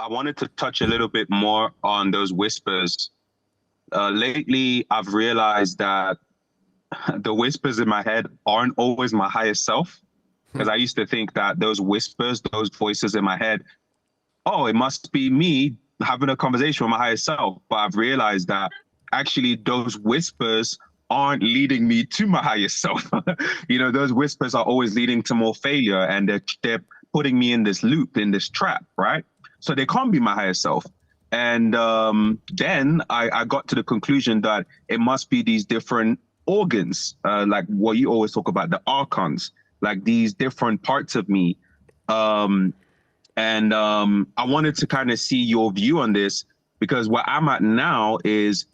I wanted to touch a little bit more on those whispers. Lately, I've realized that the whispers in my head aren't always my highest self. Because I used to think that those whispers, those voices in my head, oh, it must be me having a conversation with my higher self. But I've realized that actually those whispers aren't leading me to my highest self. Those whispers are always leading to more failure, and they're putting me in this loop, in this trap, right? So they can't be my higher self. And then I got to the conclusion that it must be these different organs, like what you always talk about, the archons, like these different parts of me. I wanted to kind of see your view on this, because where I'm at now is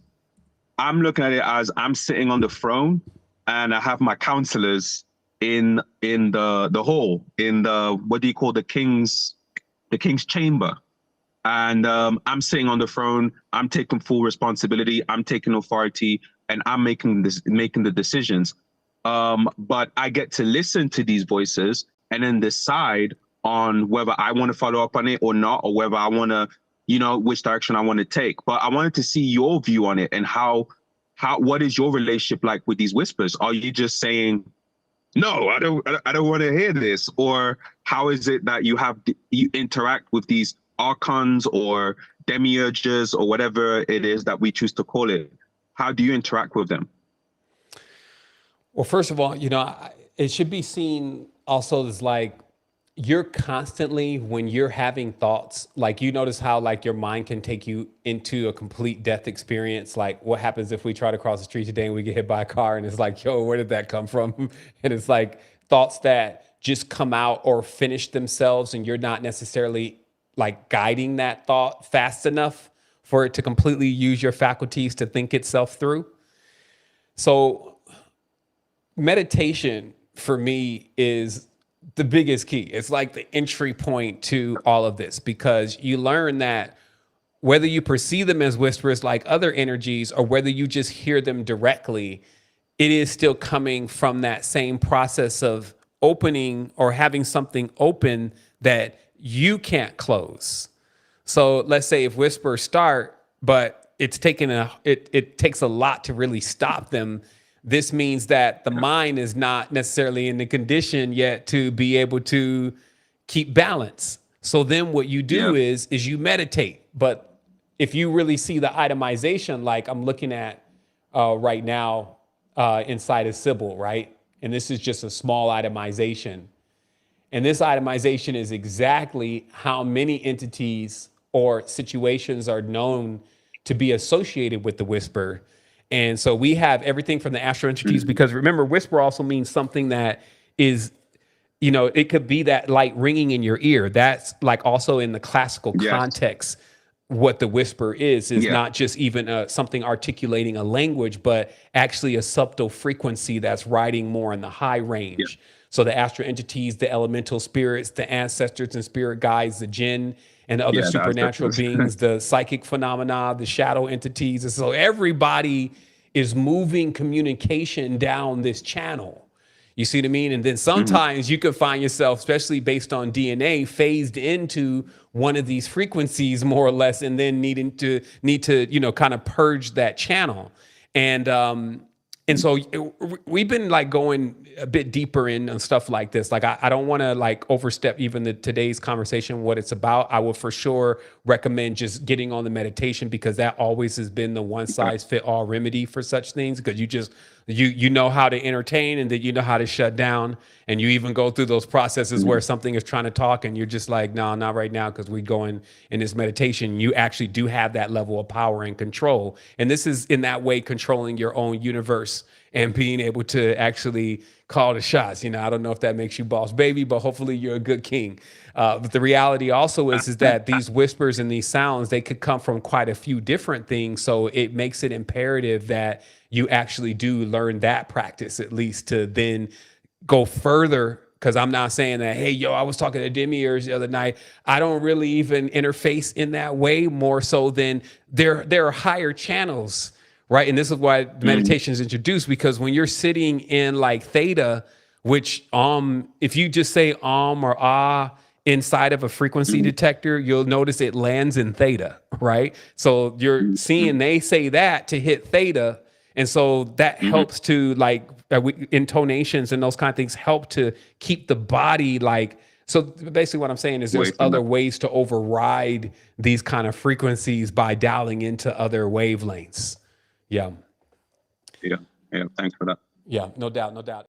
I'm looking at it as I'm sitting on the throne and I have my counselors in the hall, in the, what do you call, the king's chamber. And I'm sitting on the throne, I'm taking full responsibility, I'm taking authority, and I'm making the decisions. But I get to listen to these voices and then decide on whether I want to follow up on it or not, or whether I want to, which direction I want to take. But I wanted to see your view on it, and what is your relationship like with these whispers? Are you just saying, no, I don't want to hear this? Or how is it that you interact with these archons or demiurges or whatever it is that we choose to call it? How do you interact with them? Well, first of all, it should be seen also as like, you're constantly, when you're having thoughts, like you notice how like your mind can take you into a complete death experience. Like what happens if we try to cross the street today and we get hit by a car, and it's like, yo, where did that come from? And it's like thoughts that just come out or finish themselves, and you're not necessarily like guiding that thought fast enough for it to completely use your faculties to think itself through. So meditation for me is the biggest key. It's like the entry point to all of this, because you learn that whether you perceive them as whispers like other energies, or whether you just hear them directly, it is still coming from that same process of opening or having something open that you can't close. So let's say if whispers start, but it takes a lot to really stop them. This means that the mind is not necessarily in the condition yet to be able to keep balance. So then what you do is you meditate. But if you really see the itemization, like I'm looking at right now inside of Sybil, right? And this is just a small itemization. And this itemization is exactly how many entities or situations are known to be associated with the whisper. And so we have everything from the astral entities, because remember, whisper also means something that is, it could be that light ringing in your ear. That's like also in the classical context, what the whisper is not just even something articulating a language, but actually a subtle frequency that's riding more in the high range. Yeah. So the astral entities, the elemental spirits, the ancestors and spirit guides, the jinn, and other supernatural beings, the psychic phenomena, the shadow entities. And so everybody is moving communication down this channel. You see what I mean? And then sometimes you could find yourself, especially based on DNA, phased into one of these frequencies more or less, and then need to kind of purge that channel. And so we've been like going a bit deeper in on stuff like this. Like I don't want to like overstep even today's conversation, what it's about. I would for sure recommend just getting on the meditation, because that always has been the one size fit all remedy for such things. Because you know how to entertain, and then you know how to shut down. And you even go through those processes where something is trying to talk and you're just like, no, not right now, because we go in this meditation. You actually do have that level of power and control. And this is in that way controlling your own universe and being able to actually call the shots. I don't know if that makes you boss baby, but hopefully you're a good king. But the reality also is that these whispers and these sounds, they could come from quite a few different things. So it makes it imperative that you actually do learn that practice, at least, to then go further. Because I'm not saying that, hey, I was talking to demiurge the other night. I don't really even interface in that way, more so than there are higher channels, right? And this is why the meditation is introduced, because when you're sitting in like theta, which if you just say or ah inside of a frequency detector, you'll notice it lands in theta, right? So you're seeing they say that to hit theta. And so that helps to like intonations and those kind of things help to keep the body like, so basically what I'm saying is there's other ways to override these kind of frequencies by dialing into other wavelengths. Yeah. Yeah. Thanks for that. Yeah, no doubt.